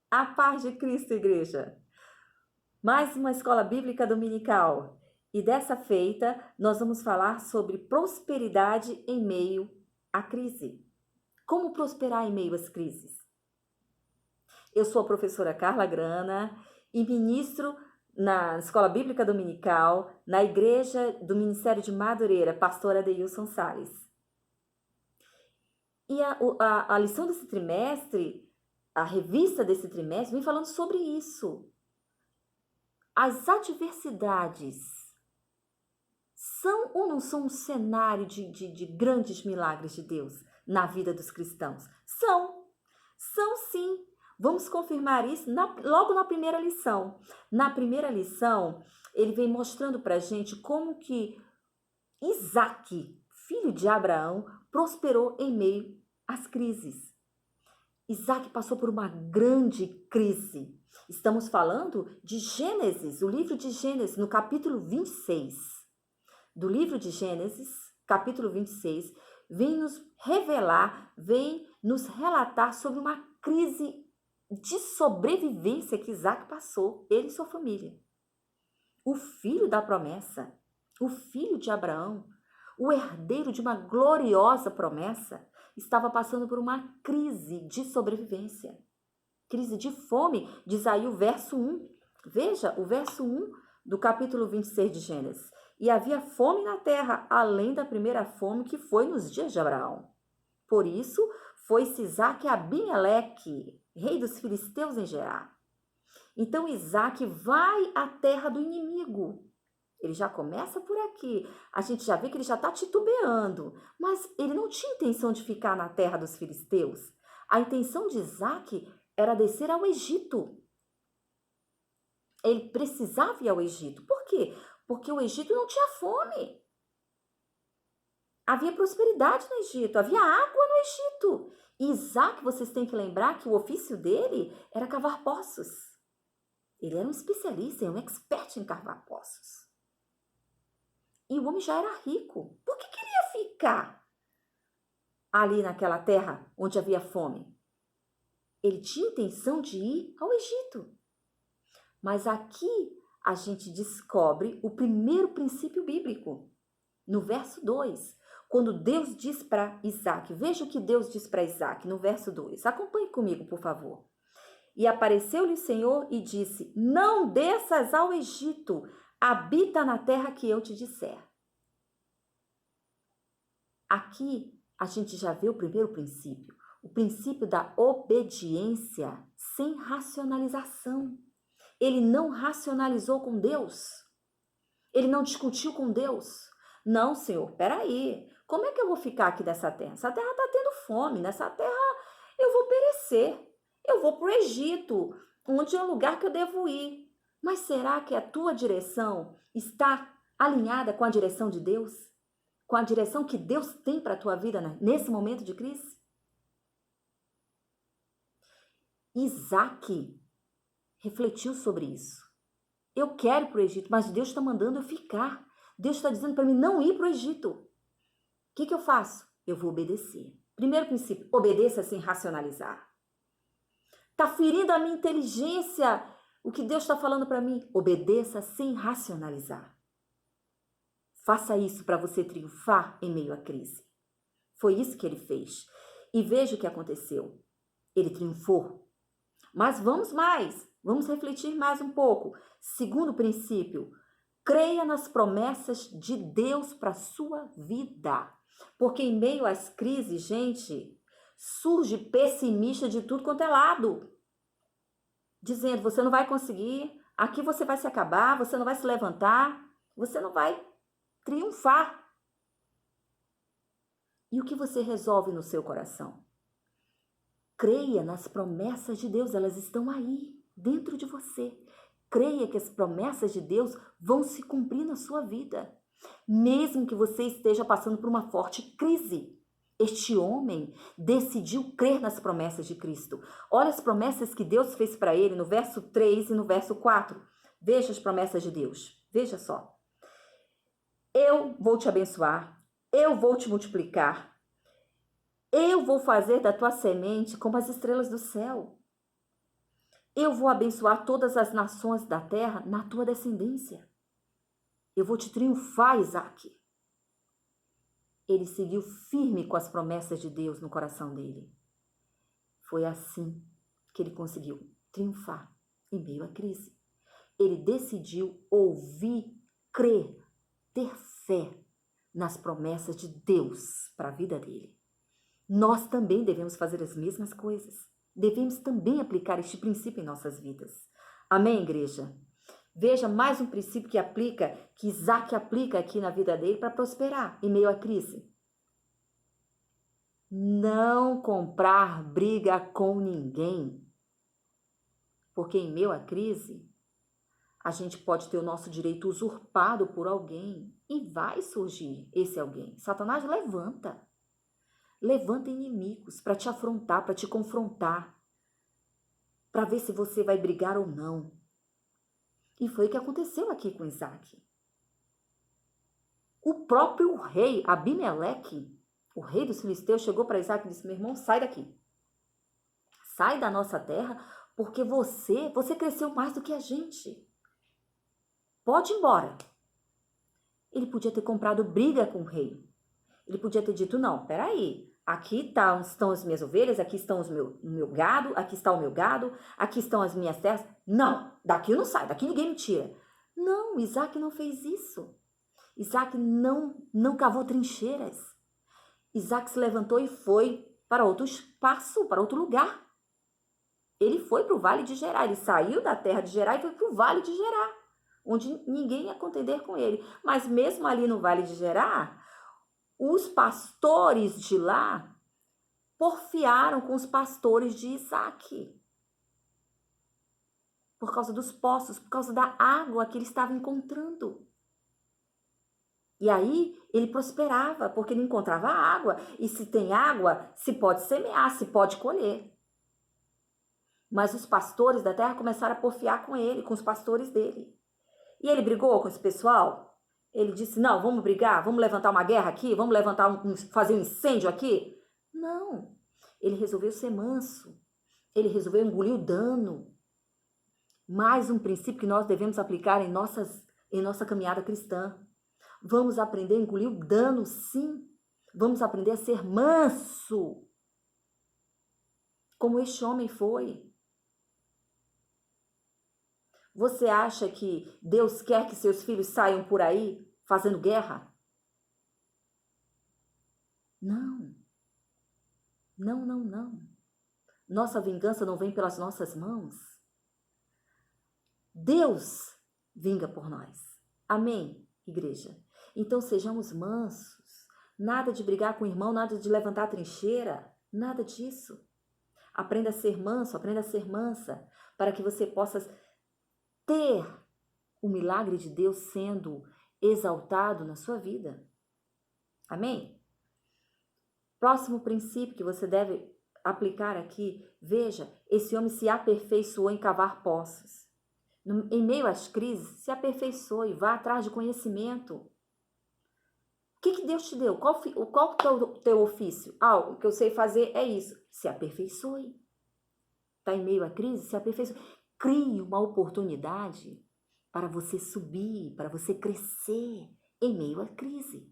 A paz de Cristo, igreja. Mais uma escola bíblica dominical. E dessa feita, nós vamos falar sobre prosperidade em meio à crise. Como prosperar em meio às crises? Eu sou a professora Carla Grana e ministro na Escola Bíblica Dominical, na Igreja do Ministério de Madureira, pastora Adeilson Salles. E a lição desse trimestre, a revista desse trimestre, vem falando sobre isso. As adversidades são ou não são um cenário de grandes milagres de Deus na vida dos cristãos? São sim. Vamos confirmar isso logo na primeira lição. Na primeira lição, ele vem mostrando para a gente como que Isaac, filho de Abraão, prosperou em meio às crises. Isaac passou por uma grande crise. Estamos falando de Gênesis, o livro de Gênesis, no capítulo 26. Do livro de Gênesis, capítulo 26, vem nos revelar, vem nos relatar sobre uma crise de sobrevivência que Isaac passou, ele e sua família. O filho da promessa, o filho de Abraão, o herdeiro de uma gloriosa promessa, estava passando por uma crise de sobrevivência. Crise de fome, diz aí o verso 1. Veja o verso 1 do capítulo 26 de Gênesis. E havia fome na terra, além da primeira fome que foi nos dias de Abraão. Por isso, foi-se Isaac a Abimeleque, rei dos filisteus em Gerar. Então Isaac vai à terra do inimigo. Ele já começa por aqui. A gente já vê que ele já está titubeando. Mas ele não tinha intenção de ficar na terra dos filisteus. A intenção de Isaac era descer ao Egito. Ele precisava ir ao Egito. Por quê? Porque o Egito não tinha fome. Havia prosperidade no Egito, havia água no Egito. E Isaac, vocês têm que lembrar que o ofício dele era cavar poços. Ele era um especialista, um expert em cavar poços. E o homem já era rico. Por que queria ficar ali naquela terra onde havia fome? Ele tinha intenção de ir ao Egito. Mas aqui a gente descobre o primeiro princípio bíblico. No verso 2, quando Deus diz para Isaac, veja o que Deus diz para Isaac no verso 2. Acompanhe comigo, por favor. E apareceu-lhe o Senhor e disse, não desças ao Egito, habita na terra que eu te disser. Aqui a gente já vê o primeiro princípio, o princípio da obediência sem racionalização. Ele não racionalizou com Deus, ele não discutiu com Deus. Não, Senhor, peraí, como é que eu vou ficar aqui nessa terra? Essa terra está tendo fome, nessa terra eu vou perecer. Eu vou para o Egito, onde é o lugar que eu devo ir. Mas será que a tua direção está alinhada com a direção de Deus? Com a direção que Deus tem para a tua vida nesse momento de crise? Isaac refletiu sobre isso. Eu quero ir para o Egito, mas Deus está mandando eu ficar. Deus está dizendo para mim não ir para o Egito. O que eu faço? Eu vou obedecer. Primeiro princípio, obedeça sem racionalizar. Está ferindo a minha inteligência. O que Deus está falando para mim? Obedeça sem racionalizar. Faça isso para você triunfar em meio à crise. Foi isso que ele fez. E veja o que aconteceu. Ele triunfou. Mas vamos mais. Vamos refletir mais um pouco. Segundo princípio, creia nas promessas de Deus para a sua vida. Porque em meio às crises, gente, surge pessimista de tudo quanto é lado. Dizendo, você não vai conseguir, aqui você vai se acabar, você não vai se levantar, você não vai triunfar. E o que você resolve no seu coração? Creia nas promessas de Deus, elas estão aí, dentro de você. Creia que as promessas de Deus vão se cumprir na sua vida. Mesmo que você esteja passando por uma forte crise. Este homem decidiu crer nas promessas de Cristo. Olha as promessas que Deus fez para ele no verso 3 e no verso 4. Veja as promessas de Deus. Veja só. Eu vou te abençoar. Eu vou te multiplicar. Eu vou fazer da tua semente como as estrelas do céu. Eu vou abençoar todas as nações da terra na tua descendência. Eu vou te triunfar, Isaac. Ele seguiu firme com as promessas de Deus no coração dele. Foi assim que ele conseguiu triunfar em meio à crise. Ele decidiu ouvir, crer, ter fé nas promessas de Deus para a vida dele. Nós também devemos fazer as mesmas coisas. Devemos também aplicar este princípio em nossas vidas. Amém, igreja? Veja mais um princípio que Isaac aplica aqui na vida dele para prosperar em meio à crise. Não comprar briga com ninguém. Porque em meio à crise, a gente pode ter o nosso direito usurpado por alguém e vai surgir esse alguém. Satanás levanta inimigos para te afrontar, para te confrontar, para ver se você vai brigar ou não. E foi o que aconteceu aqui com Isaac. O próprio rei Abimeleque, o rei dos filisteus, chegou para Isaac e disse: meu irmão, sai daqui. Sai da nossa terra, porque você cresceu mais do que a gente. Pode ir embora. Ele podia ter comprado briga com o rei. Ele podia ter dito: não, peraí, aqui estão as minhas ovelhas, aqui estão o meu gado, aqui está o meu gado, aqui estão as minhas terras. Não, daqui eu não saio, daqui ninguém me tira. Não, Isaac não fez isso. Isaac não cavou trincheiras. Isaac se levantou e foi para outro espaço, para outro lugar. Ele foi para o Vale de Gerar, ele saiu da terra de Gerar e foi para o Vale de Gerar, onde ninguém ia contender com ele. Mas mesmo ali no Vale de Gerar, os pastores de lá porfiaram com os pastores de Isaac. Por causa dos poços, por causa da água que ele estava encontrando. E aí ele prosperava, porque ele encontrava água. E se tem água, se pode semear, se pode colher. Mas os pastores da terra começaram a porfiar com ele, com os pastores dele. E ele brigou com esse pessoal. Ele disse: não, vamos brigar, vamos levantar uma guerra aqui, vamos fazer um incêndio aqui. Não, ele resolveu ser manso. Ele resolveu engolir o dano. Mais um princípio que nós devemos aplicar em nossa caminhada cristã. Vamos aprender a engolir o dano, sim. Vamos aprender a ser manso. Como este homem foi. Você acha que Deus quer que seus filhos saiam por aí fazendo guerra? Não. Não, não, não. Nossa vingança não vem pelas nossas mãos. Deus vinga por nós. Amém, igreja? Então sejamos mansos. Nada de brigar com o irmão, nada de levantar a trincheira, nada disso. Aprenda a ser manso, aprenda a ser mansa, para que você possa ter o milagre de Deus sendo exaltado na sua vida. Amém? Próximo princípio que você deve aplicar aqui, veja, esse homem se aperfeiçou em cavar poços. Em meio às crises, se aperfeiçoe, vá atrás de conhecimento. O que Deus te deu? Qual o teu ofício? O que eu sei fazer é isso. Se aperfeiçoe. Está em meio à crise? Se aperfeiçoe. Crie uma oportunidade para você subir, para você crescer em meio à crise.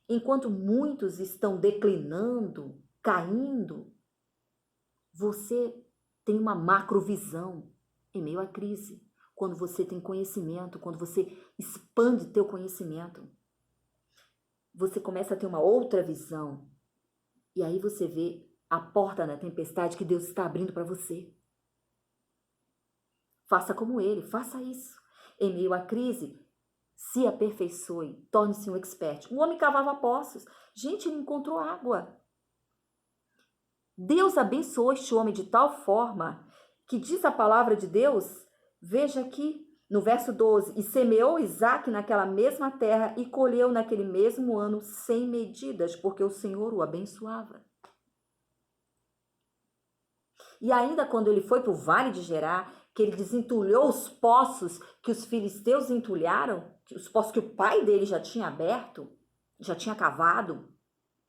Enquanto muitos estão declinando, caindo, você tem uma macrovisão em meio à crise. Quando você tem conhecimento, quando você expande teu conhecimento, você começa a ter uma outra visão. E aí você vê a porta da tempestade que Deus está abrindo para você. Faça como ele, faça isso. Em meio à crise, se aperfeiçoe, torne-se um expert. O homem cavava poços. Gente, ele encontrou água. Deus abençoou este homem de tal forma que diz a palavra de Deus, veja aqui no verso 12, e semeou Isaac naquela mesma terra e colheu naquele mesmo ano sem medidas, porque o Senhor o abençoava. E ainda quando ele foi para o Vale de Gerar, que ele desentulhou os poços que os filisteus entulharam, os poços que o pai dele já tinha aberto, já tinha cavado,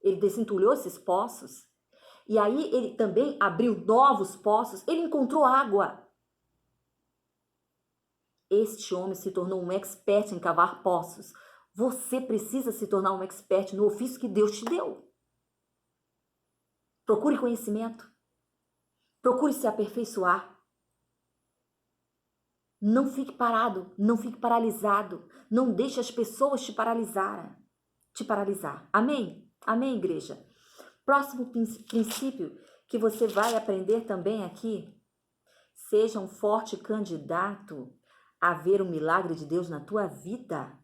ele desentulhou esses poços. E aí ele também abriu novos poços, ele encontrou água. Este homem se tornou um expert em cavar poços. Você precisa se tornar um expert no ofício que Deus te deu. Procure conhecimento. Procure se aperfeiçoar. Não fique parado, não fique paralisado. Não deixe as pessoas te paralisar. Amém? Amém, igreja? Próximo princípio que você vai aprender também aqui. Seja um forte candidato a ver o milagre de Deus na tua vida.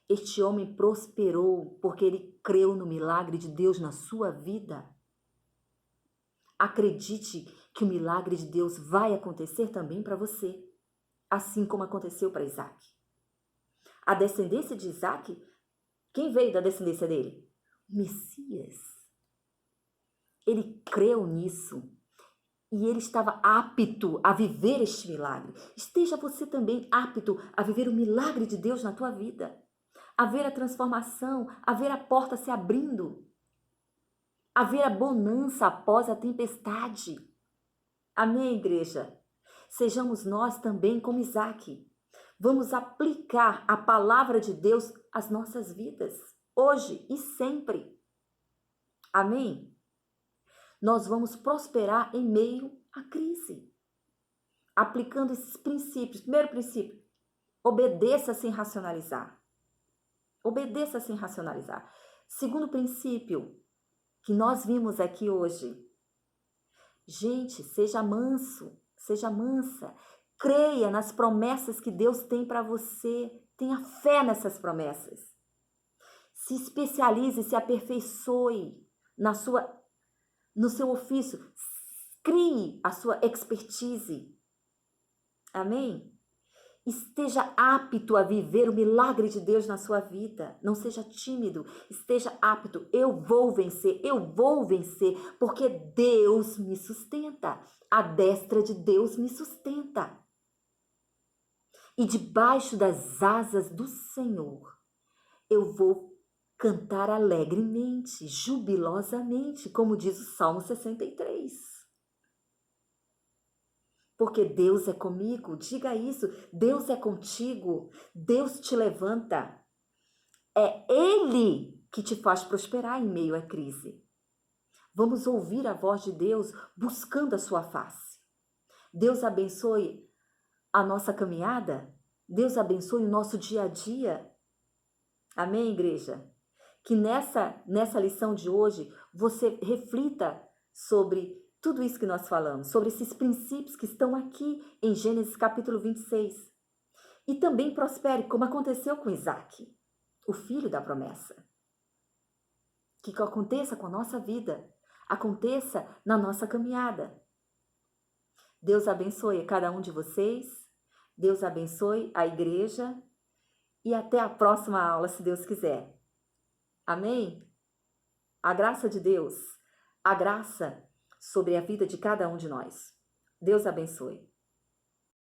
Este homem prosperou porque ele creu no milagre de Deus na sua vida. Acredite que o milagre de Deus vai acontecer também para você, assim como aconteceu para Isaac. A descendência de Isaac, quem veio da descendência dele? O Messias. Ele creu nisso e ele estava apto a viver este milagre. Esteja você também apto a viver o milagre de Deus na tua vida, a ver a transformação, a ver a porta se abrindo, a ver a bonança após a tempestade. Amém, igreja? Sejamos nós também como Isaac. Vamos aplicar a palavra de Deus às nossas vidas, hoje e sempre. Amém? Nós vamos prosperar em meio à crise, aplicando esses princípios. Primeiro princípio, obedeça sem racionalizar. Obedeça sem racionalizar. Segundo princípio, que nós vimos aqui hoje. Gente, seja manso, seja mansa. Creia nas promessas que Deus tem para você. Tenha fé nessas promessas. Se especialize, se aperfeiçoe no seu ofício. Crie a sua expertise. Amém? Esteja apto a viver o milagre de Deus na sua vida. Não seja tímido. Esteja apto. Eu vou vencer, porque Deus me sustenta. A destra de Deus me sustenta. E debaixo das asas do Senhor, eu vou cantar alegremente, jubilosamente, como diz o Salmo 63. Porque Deus é comigo, diga isso, Deus é contigo, Deus te levanta. É Ele que te faz prosperar em meio à crise. Vamos ouvir a voz de Deus buscando a sua face. Deus abençoe a nossa caminhada, Deus abençoe o nosso dia a dia. Amém, igreja? Que nessa lição de hoje você reflita sobre tudo isso que nós falamos, sobre esses princípios que estão aqui em Gênesis capítulo 26. E também prospere, como aconteceu com Isaac, o filho da promessa. Que aconteça com a nossa vida, aconteça na nossa caminhada. Deus abençoe cada um de vocês, Deus abençoe a igreja e até a próxima aula, se Deus quiser. Amém? A graça de Deus, a graça sobre a vida de cada um de nós. Deus abençoe.